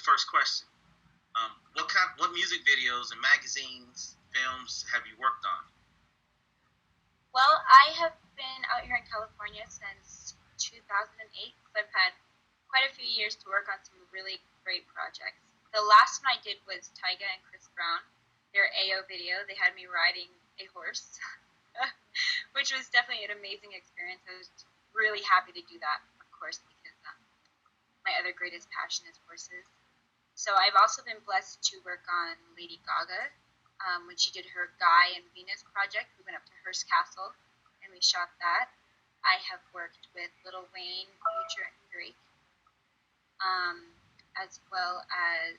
first question. What music videos and magazines, films have you worked on? Well, I have been out here in California since 2008. So I've had quite a few years to work on some really great projects. The last one I did was Tyga and Chris Brown, their AO video. They had me riding a horse, which was definitely an amazing experience. I was really happy to do that, of course, because my other greatest passion is horses. So I've also been blessed to work on Lady Gaga. When she did her Guy and Venus project, we went up to Hearst Castle and we shot that. I have worked with Lil Wayne, Future, and Drake, as well as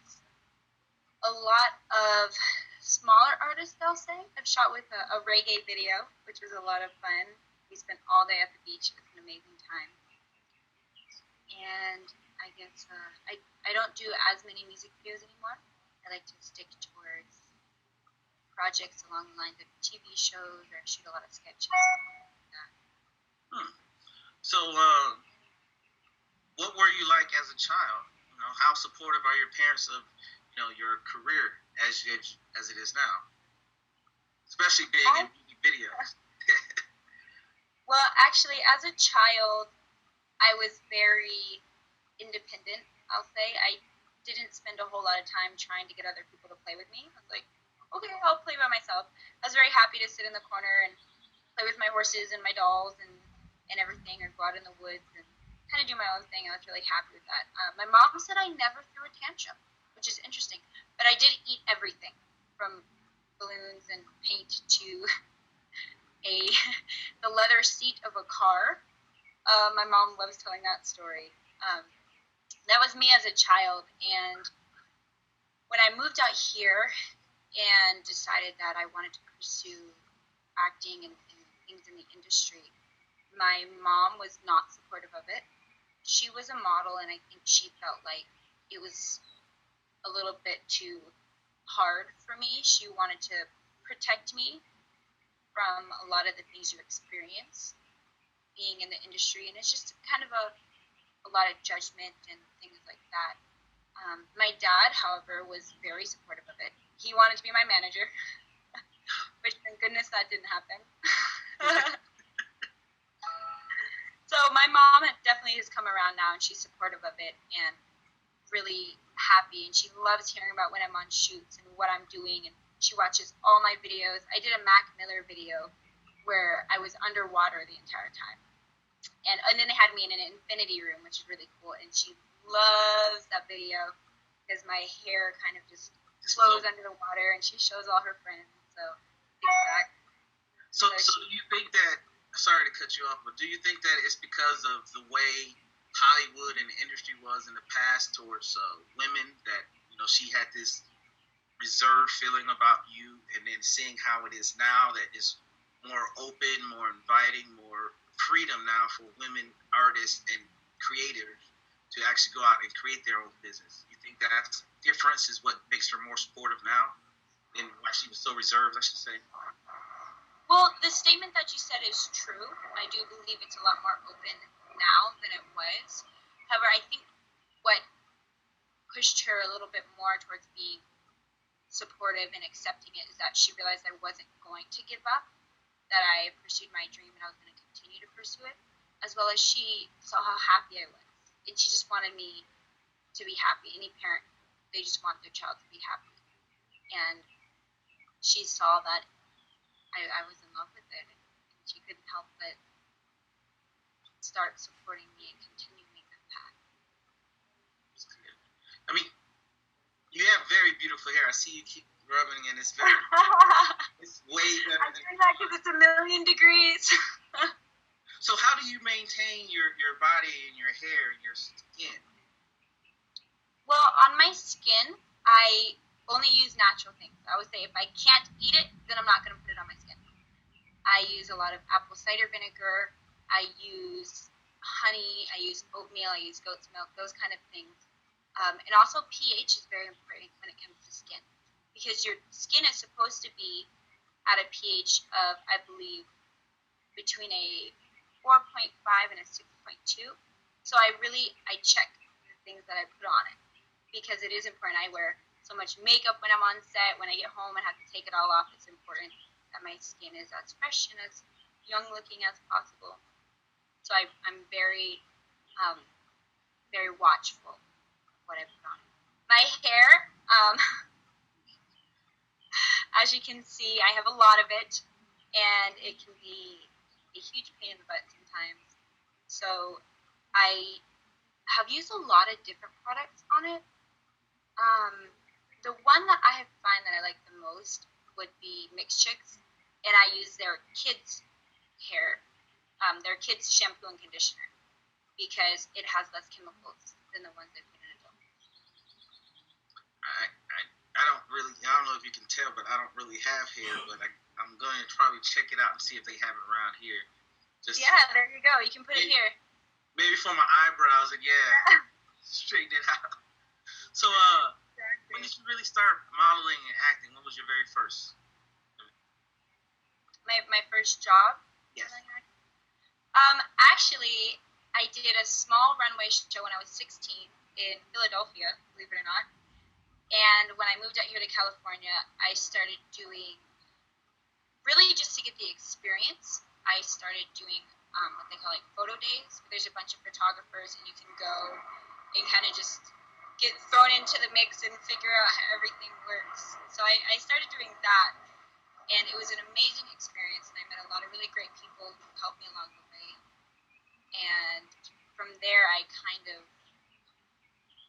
a lot of smaller artists, I'll say. I've shot with a reggae video, which was a lot of fun. We spent all day at the beach. It was an amazing time. And I guess I don't do as many music videos anymore. I like to stick towards projects along the lines of TV shows, or shoot a lot of sketches. Like that. So, what were you like as a child? How supportive are your parents of, your career as it is now, especially being in music videos? Well, actually, as a child, I was very independent, I'll say. I didn't spend a whole lot of time trying to get other people to play with me. I was like, okay, I'll play by myself. I was very happy to sit in the corner and play with my horses and my dolls and everything, or go out in the woods and kind of do my own thing. I was really happy with that. My mom said I never threw a tantrum, which is interesting. But I did eat everything, from balloons and paint to the leather seat of a car. My mom loves telling that story. That was me as a child, and when I moved out here and decided that I wanted to pursue acting and things in the industry, my mom was not supportive of it. She was a model, and I think she felt like it was a little bit too hard for me. She wanted to protect me from a lot of the things you experience being in the industry, and it's just kind of a lot of judgment and things like that. My dad, however, was very supportive of it. He wanted to be my manager, which thank goodness that didn't happen. So my mom definitely has come around now, and she's supportive of it and really happy, and she loves hearing about when I'm on shoots and what I'm doing, and she watches all my videos. I did a Mac Miller video where I was underwater the entire time. And then they had me in an infinity room, which is really cool, and she loves that video because my hair kind of just flows under the water, and she shows all her friends. So, exactly. So do you think that, sorry to cut you off, but do you think that it's because of the way Hollywood and the industry was in the past towards women, that, she had this reserved feeling about you, and then seeing how it is now, that it's more open, more inviting, more freedom now for women artists and creators to actually go out and create their own business? You think that difference is what makes her more supportive now than why she was so reserved, I should say? Well, the statement that you said is true. I do believe it's a lot more open now than it was. However, I think what pushed her a little bit more towards being supportive and accepting it is that she realized I wasn't going to give up, that I pursued my dream and I was going to continue to pursue it, as well as she saw how happy I was. And she just wanted me to be happy. Any parent, they just want their child to be happy. And she saw that I was in love with it, and she couldn't help but start supporting me and continuing that path. I mean, you have very beautiful hair. I see you keep rubbing, and it's very, it's way better. I'm doing that because it's 1,000,000 degrees. So how do you maintain your body and your hair and your skin? Well, on my skin, I only use natural things. I would say if I can't eat it, then I'm not going to put it on my skin. I use a lot of apple cider vinegar. I use honey. I use oatmeal. I use goat's milk, those kind of things. And also pH is very important when it comes to skin, because your skin is supposed to be at a pH of, I believe, between a 4.5 and a 6.2. So I check the things that I put on it. because it is important. I wear so much makeup when I'm on set. When I get home and have to take it all off, it's important that my skin is as fresh and as young looking as possible. So I'm very, very watchful of what I put on. My hair, as you can see, I have a lot of it, and it can be a huge pain in the butt sometimes. So I have used a lot of different products on it. The one that I find that I like the most would be Mixed Chicks, and I use their kids' hair, their kids' shampoo and conditioner, because it has less chemicals than the ones I put in adult. I don't know if you can tell, but I don't really have hair, but I'm going to probably check it out and see if they have it around here. Yeah, there you go. You can put it here. Maybe for my eyebrows, and straighten it out. So, exactly. When did you really start modeling and acting? What was your very first? My first job? Yes. Actually, I did a small runway show when I was 16 in Philadelphia, believe it or not. And when I moved out here to California, I started doing, really just to get the experience, I started doing what they call like photo days. There's a bunch of photographers, and you can go and kind of just get thrown into the mix and figure out how everything works. So I started doing that, and it was an amazing experience, and I met a lot of really great people who helped me along the way. And from there, I kind of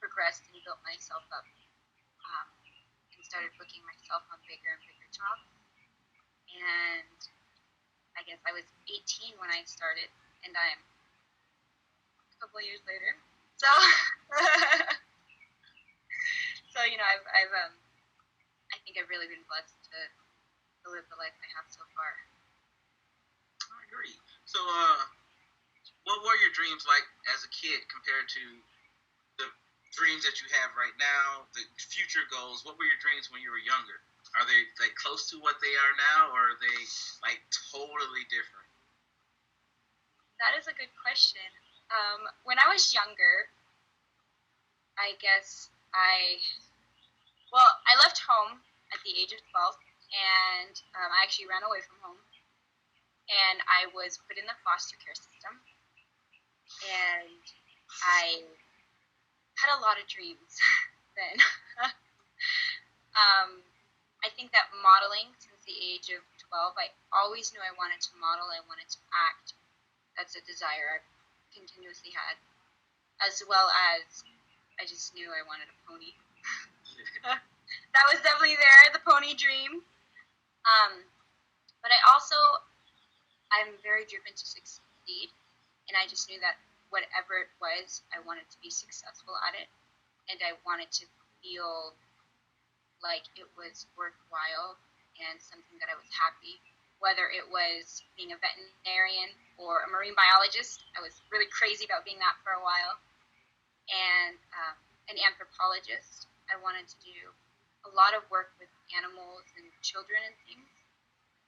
progressed and built myself up, and started booking myself on bigger and bigger jobs. And I guess I was 18 when I started, and I'm a couple of years later. So, so you know, I think I've really been blessed to live the life I have so far. I agree. So, what were your dreams like as a kid compared to the dreams that you have right now, the future goals? What were your dreams when you were younger? Are they like close to what they are now, or are they like totally different? That is a good question. When I was younger, I guess I left home at the age of 12, and I actually ran away from home, and I was put in the foster care system, and I had a lot of dreams then. I think that modeling, since the age of 12, I always knew I wanted to model, I wanted to act. That's a desire I've continuously had, as well as I just knew I wanted a pony. That was definitely there, the pony dream. But I'm very driven to succeed, and I just knew that whatever it was, I wanted to be successful at it, and I wanted to feel like it was worthwhile and something that I was happy. Whether it was being a veterinarian or a marine biologist, I was really crazy about being that for a while, and an anthropologist. I wanted to do a lot of work with animals and children and things,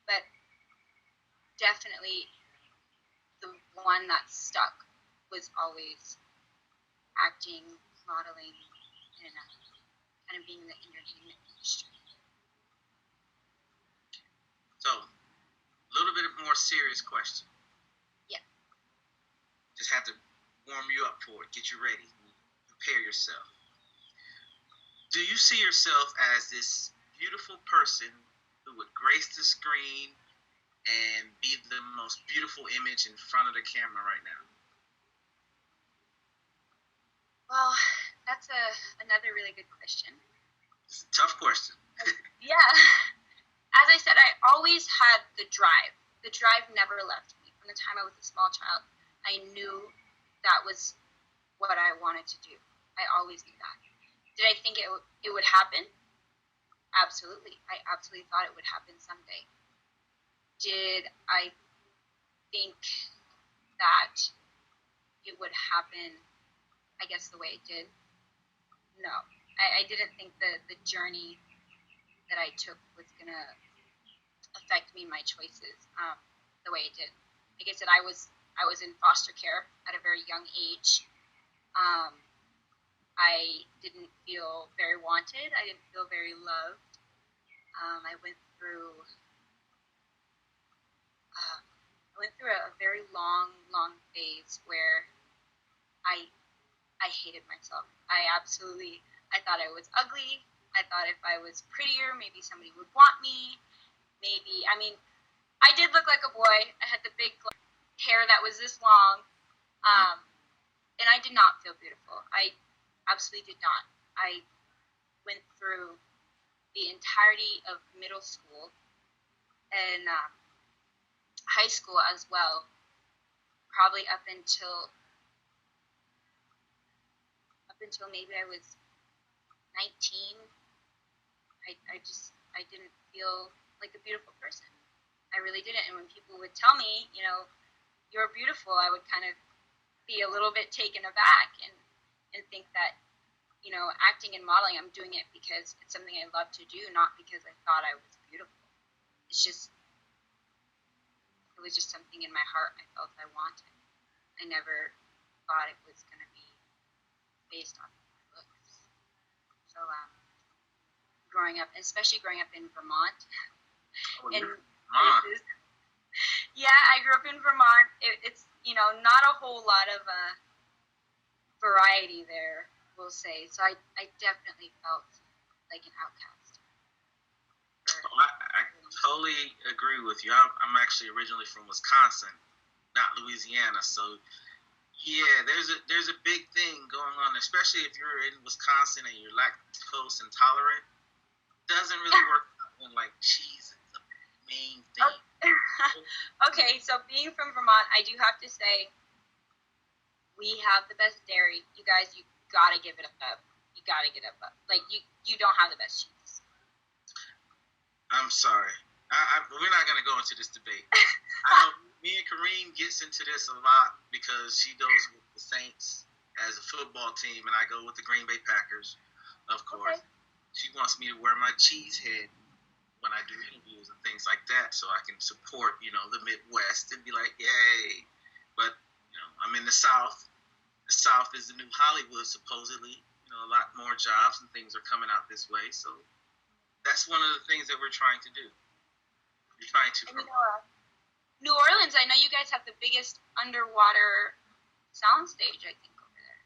but definitely the one that stuck was always acting, modeling, and kind of being in the entertainment industry. So, a little bit more serious question. Yeah. Just have to warm you up for it, get you ready, prepare yourself. Do you see yourself as this beautiful person who would grace the screen and be the most beautiful image in front of the camera right now? Well, that's another really good question. It's a tough question. Yeah. As I said, I always had the drive. The drive never left me. From the time I was a small child, I knew that was what I wanted to do. I always knew that. Did I think it would happen? Absolutely. I absolutely thought it would happen someday. Did I think that it would happen, I guess, the way it did? No. I didn't think the journey that I took was going to affect me and my choices the way it did. Like I said, I was in foster care at a very young age. I didn't feel very wanted. I didn't feel very loved. I went through a very long phase where I hated myself. I thought I was ugly. I thought if I was prettier, maybe somebody would want me. Maybe, I mean, I did look like a boy. I had the big hair that was this long, and I did not feel beautiful. I absolutely did not. I went through the entirety of middle school and high school as well, probably up until maybe I was 19. I didn't feel like a beautiful person. I really didn't. And when people would tell me, you're beautiful, I would kind of be a little bit taken aback and think that, acting and modeling, I'm doing it because it's something I love to do, not because I thought I was beautiful. It was just something in my heart I felt I wanted. I never thought it was going to be based on my looks. So, especially growing up in Vermont, yeah, I grew up in Vermont. It's not a whole lot of variety there, we'll say. So I definitely felt like an outcast. I totally agree with you. I'm actually originally from Wisconsin, not Louisiana. So yeah, there's a big thing going on, especially if you're in Wisconsin and you're lactose intolerant. Doesn't really work when like cheese is the main thing. Okay, so being from Vermont, I do have to say we have the best dairy. You guys, you gotta give it up. You gotta get up. Like you don't have the best cheese. I'm sorry. We're not gonna go into this debate. I know me and Kareem gets into this a lot because she goes with the Saints as a football team, and I go with the Green Bay Packers, of course. Okay. She wants me to wear my cheese head when I do interviews and things like that, so I can support, the Midwest and be like, yay. But, I'm in the South. The South is the new Hollywood, supposedly. A lot more jobs and things are coming out this way. So that's one of the things that we're trying to do. We're trying to promote. New Orleans, I know you guys have the biggest underwater soundstage, I think, over there.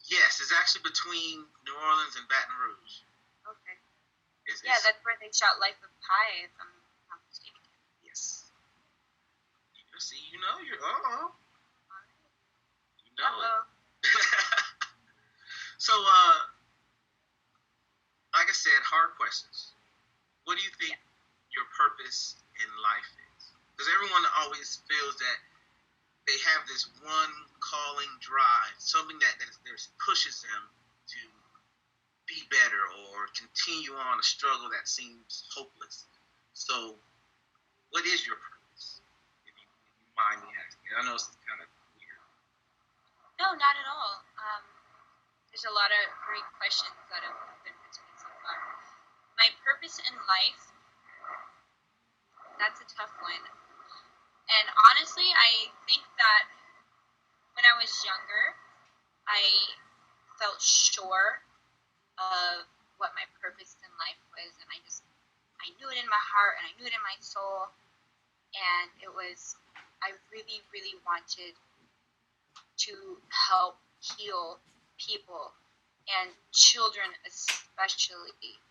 Yes, it's actually between New Orleans and Baton Rouge. Okay. That's where they shot Life of Pi, if I'm not mistaken. Yes. See, you're You know it. So, like I said, hard questions. What do you think your purpose in life is? Because everyone always feels that they have this one calling drive, something that pushes them to be better or continue on a struggle that seems hopeless. So, what is your purpose? If you mind me asking. I know it's kind of weird. No, not at all. There's a lot of great questions that have been put to me so far. My purpose in life, that's a tough one. And honestly, I think that when I was younger, I felt sure of what my purpose in life was, and I knew it in my heart, and I knew it in my soul, and I really, really wanted to help heal people, and children especially,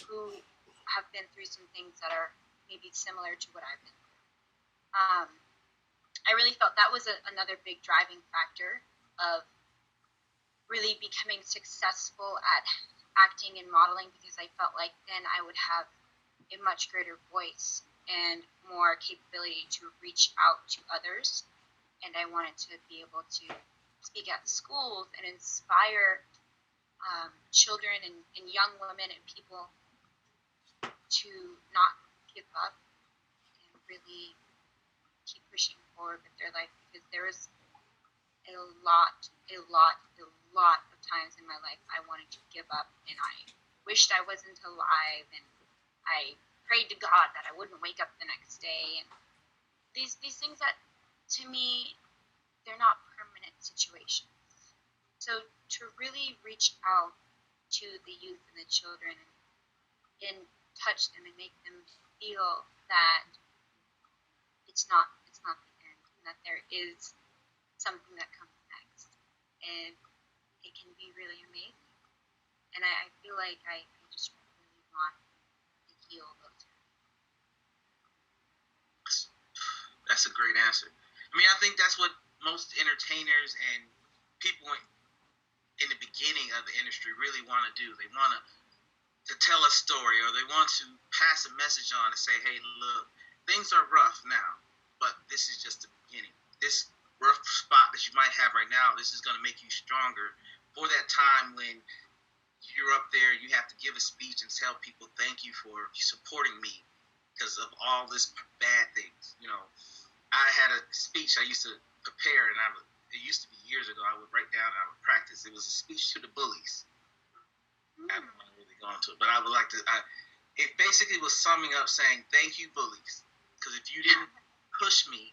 who have been through some things that are maybe similar to what I've been through. I really felt that was another big driving factor of really becoming successful at acting and modeling, because I felt like then I would have a much greater voice and more capability to reach out to others. And I wanted to be able to speak at schools and inspire children and young women and people to not give up and really keep pushing forward with their life, because there was a lot of times in my life I wanted to give up, and I wished I wasn't alive, and I prayed to God that I wouldn't wake up the next day, and these things that, to me, they're not permanent situations. So to really reach out to the youth and the children and touch them and make them feel that it's not the end, and that there is something that comes next, and it can be really amazing. And I feel like I just really want to heal those. That's a great answer. I mean, I think that's what most entertainers and people in the beginning of the industry really want to do. They want to tell a story, or they want to pass a message on and say, hey, look, things are rough now, but this is just the beginning. This rough spot that you might have right now, this is going to make you stronger for that time when you're up there, you have to give a speech and tell people thank you for supporting me because of all this bad things. You know, I had a speech I used to prepare, and it used to be years ago. I would write down and I would practice. It was a speech to the bullies. I don't want to really go into it, but I would like to. It basically was summing up saying, thank you, bullies, because if you didn't push me,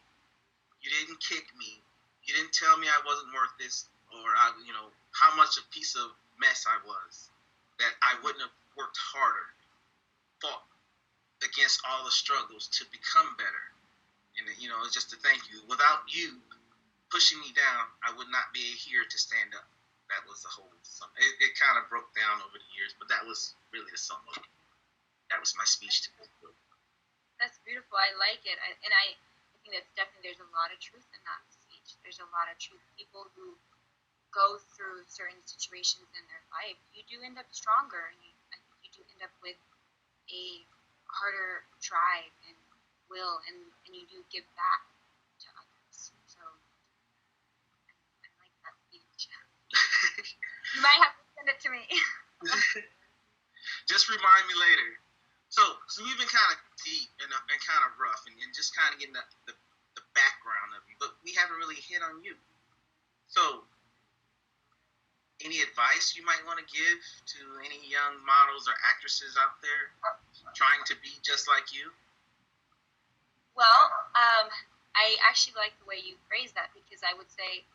you didn't kick me, you didn't tell me I wasn't worth this, or how much a piece of mess I was, that I wouldn't have worked harder, fought against all the struggles to become better. And it's just to thank you. Without you pushing me down, I would not be here to stand up. That was the whole sum. It kind of broke down over the years, but that was really the sum of it. That was my speech to people. That's beautiful. I like it. I think that's definitely, there's a lot of truth in that speech. There's a lot of truth. People who go through certain situations in their life, you do end up stronger, and I think you do end up with a harder drive and will, and you do give back to others. So I like that speech. You might have to send it to me. Just remind me later. So we've been kind of deep and kind of rough, and just kind of getting the background of you, but we haven't really hit on you. So, any advice you might want to give to any young models or actresses out there trying to be just like you? Well, I actually like the way you phrase that, because I would say,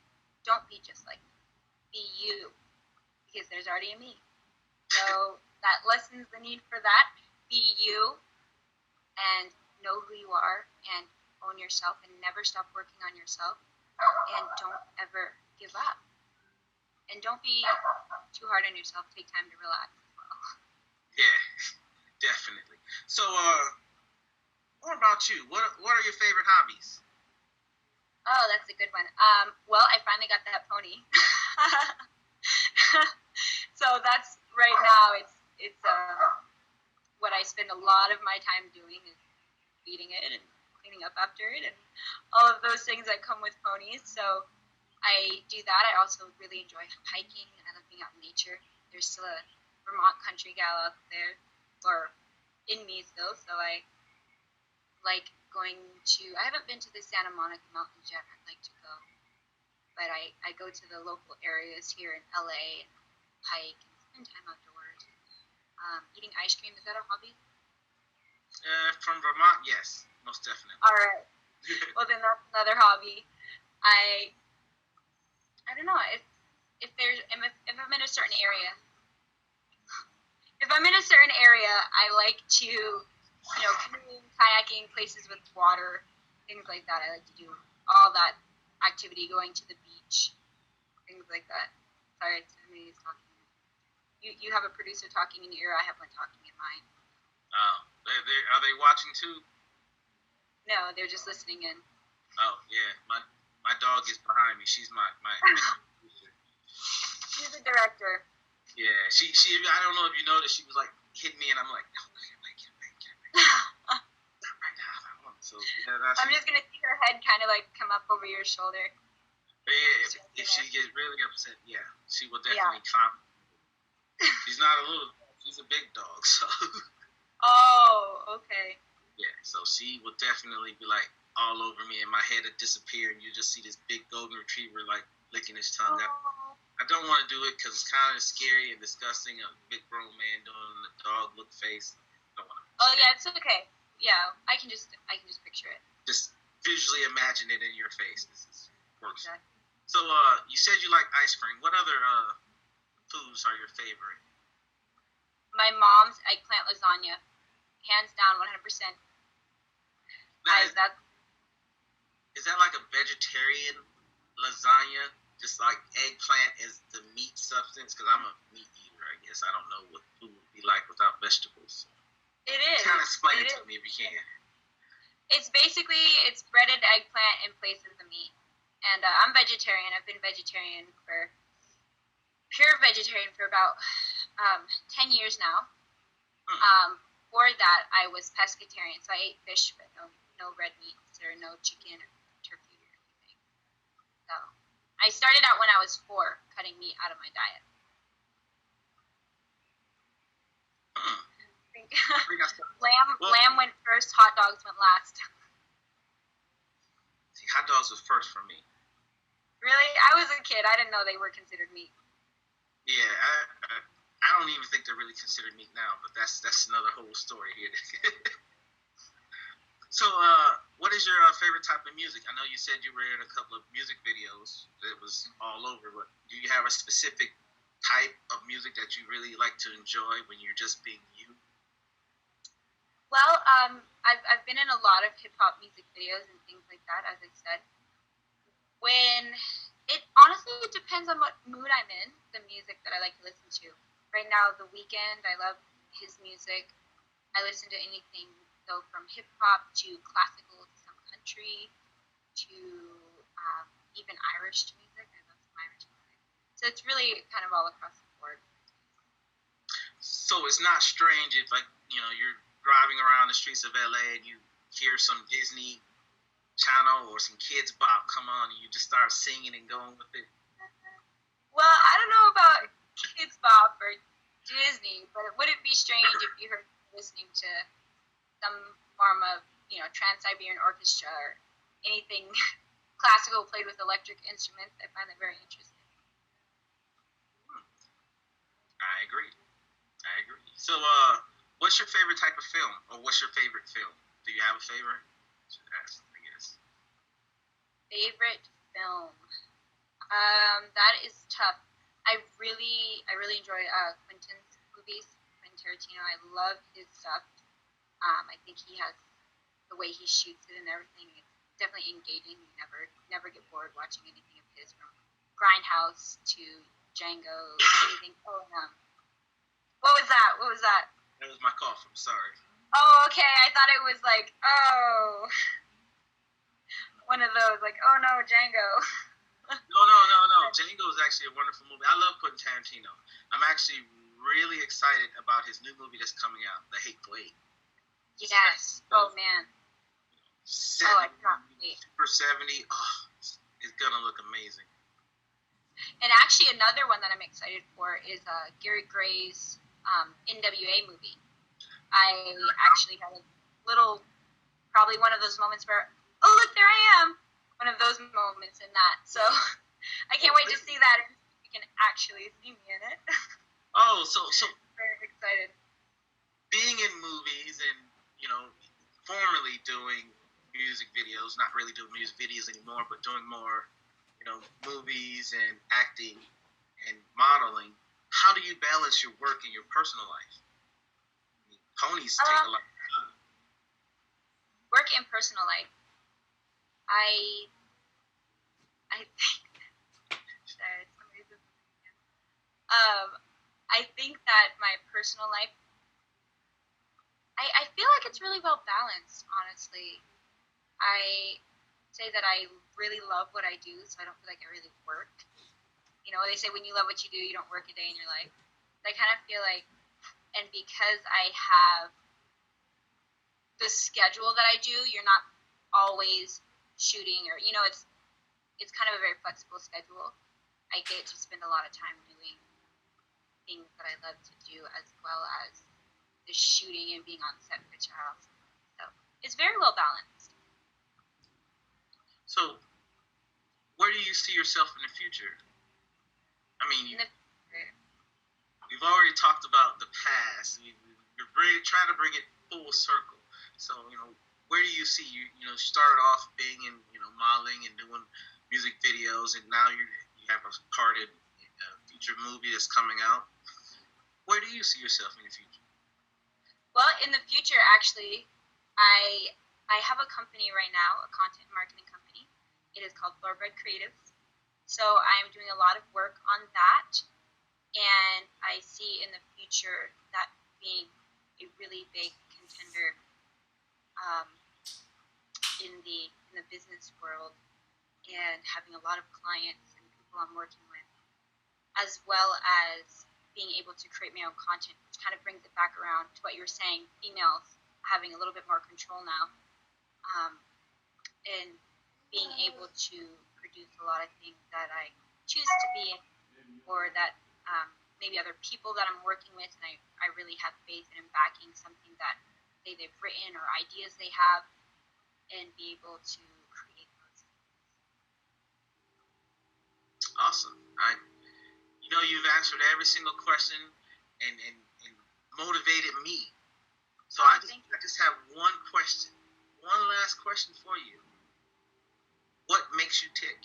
don't be just like me. Be you, because there's already a me. So that lessens the need for that. Be you, and know who you are, and own yourself, and never stop working on yourself, and don't ever give up. And don't be too hard on yourself. Take time to relax as well. Yeah, definitely. So, what about you? What are your favorite hobbies? Oh, that's a good one. Well, I finally got that pony. So that's right now. It's what I spend a lot of my time doing is feeding it and cleaning up after it and all of those things that come with ponies. So I do that. I also really enjoy hiking. I love being out in nature. There's still a Vermont country gal out there, or in me still. So I like going to. I haven't been to the Santa Monica Mountains yet. I'd like to go, but I go to the local areas here in LA and hike and spend time outdoors. Eating ice cream, is that a hobby? From Vermont, yes, most definitely. All right. Well, then that's another hobby. I don't know if I'm in a certain area. If I'm in a certain area, I like to, canoeing, kayaking, places with water, things like that. I like to do all that activity, going to the beach, things like that. Sorry, it's me talking. You have a producer talking in your ear. I have one talking in mine. Oh, are they watching too? No, they're just listening in. Oh yeah, my dog is behind me. She's my producer. She's a director. Yeah, she. I don't know if you noticed. She was like hitting me, and I'm like, no, get away. Not right now. So yeah, I'm just gonna see her head kind of like come up over your shoulder. But yeah, if she gets really upset, yeah, she will definitely climb. She's not a little dog. She's a big dog, so. Oh, okay. Yeah, so she will definitely be like all over me, and my head would disappear, and you just see this big golden retriever like licking his tongue. I don't want to do it because it's kind of scary and disgusting. A big grown man doing the dog look face. Don't want to. Oh yeah, it's okay. Yeah, I can just picture it. Just visually imagine it in your face. This works. Exactly. So, you said you like ice cream. What other foods are your favorite? My mom's eggplant lasagna, hands down, 100%. Now, That is that like a vegetarian lasagna? Just like eggplant is the meat substance? Because I'm a meat eater, I guess. I don't know what food would be like without vegetables. it is. Kind of explain It it to is. me if you can. It's basically breaded eggplant in place of the meat. And I'm vegetarian. I've been pure vegetarian for about 10 years now. Before that, I was pescatarian, so I ate fish, but no red meats or no chicken or turkey or anything. So I started out when I was 4, cutting meat out of my diet. Hmm. I think lamb went first, hot dogs went last. See, hot dogs was first for me. Really? I was a kid. I didn't know they were considered meat. Yeah, I don't even think they're really considered meat now, but that's another whole story here. So, what is your favorite type of music? I know you said you were in a couple of music videos that was all over, but do you have a specific type of music that you really like to enjoy when you're just being you? Well, I've been in a lot of hip hop music videos and things like that, as I said. When it depends on what mood I'm in, the music that I like to listen to. Right now, The Weeknd, I love his music. I listen to anything, so from hip hop to classical to some country to even Irish music. I love some Irish music. So it's really kind of all across the board. So it's not strange if, like, you're driving around the streets of LA and you hear some Disney channel or some Kids Bop come on and you just start singing and going with it. Well, I don't know about Kids Bop or Disney, but would it be strange if you heard listening to some form of, Trans-Siberian Orchestra or anything classical played with electric instruments? I find that very interesting. I agree. So, what's your favorite type of film, or what's your favorite film? Do you have a favorite? I guess. Favorite film? That is tough. I really enjoy Quentin's movies. Quentin Tarantino. I love his stuff. I think he has the way he shoots it and everything. It's definitely engaging. You never get bored watching anything of his, from Grindhouse to Django, anything. Oh, what was that? That was my cough. I'm sorry. Oh, okay. I thought it was like, one of those, like, oh no, Django. No. Django is actually a wonderful movie. I love Quentin Tarantino. I'm actually really excited about his new movie that's coming out, The Hateful Eight. Yes. Oh man. 70, I can't wait. Super 70. Oh, it's gonna look amazing. And actually, another one that I'm excited for is Gary Gray's NWA movie. I actually had a little, probably one of those moments where, oh look, there I am. One of those moments in that. So I can't wait to see that. And you can actually see me in it. Oh, so very excited. Being in movies and formerly doing music videos, not really doing music videos anymore, but doing more, movies and acting and modeling. How do you balance your work and your personal life? I mean, ponies take a lot of time. Work and personal life. I think. Sorry, somebody's again. I think that my personal life. I feel like it's really well balanced, honestly. I say that I really love what I do, so I don't feel like I really work. They say when you love what you do, you don't work a day in your life. I kind of feel like, and because I have the schedule that I do, you're not always shooting, or it's kind of a very flexible schedule. I get to spend a lot of time doing things that I love to do, as well as the shooting and being on set, which I also love. So it's very well balanced. So, where do you see yourself in the future? I mean, we've already talked about the past. We're trying to bring it full circle. So, where do you see you? Started off being in modeling and doing music videos, and now you have a part in a future movie that's coming out. Where do you see yourself in the future? Well, in the future, actually, I I have a company right now, a content marketing company. It is called Thoroughbred Creatives. So I'm doing a lot of work on that, and I see in the future that being a really big contender um, in the business world, and having a lot of clients and people I'm working with, as well as being able to create my own content, which kind of brings it back around to what you were saying, females having a little bit more control now, um, and being able to produce a lot of things that I choose to be, or that maybe other people that I'm working with, and I really have faith in backing something that they've written or ideas they have, and be able to create those. Awesome. You've answered every single question and motivated me. So I just have one question, one last question for you. What makes you tick?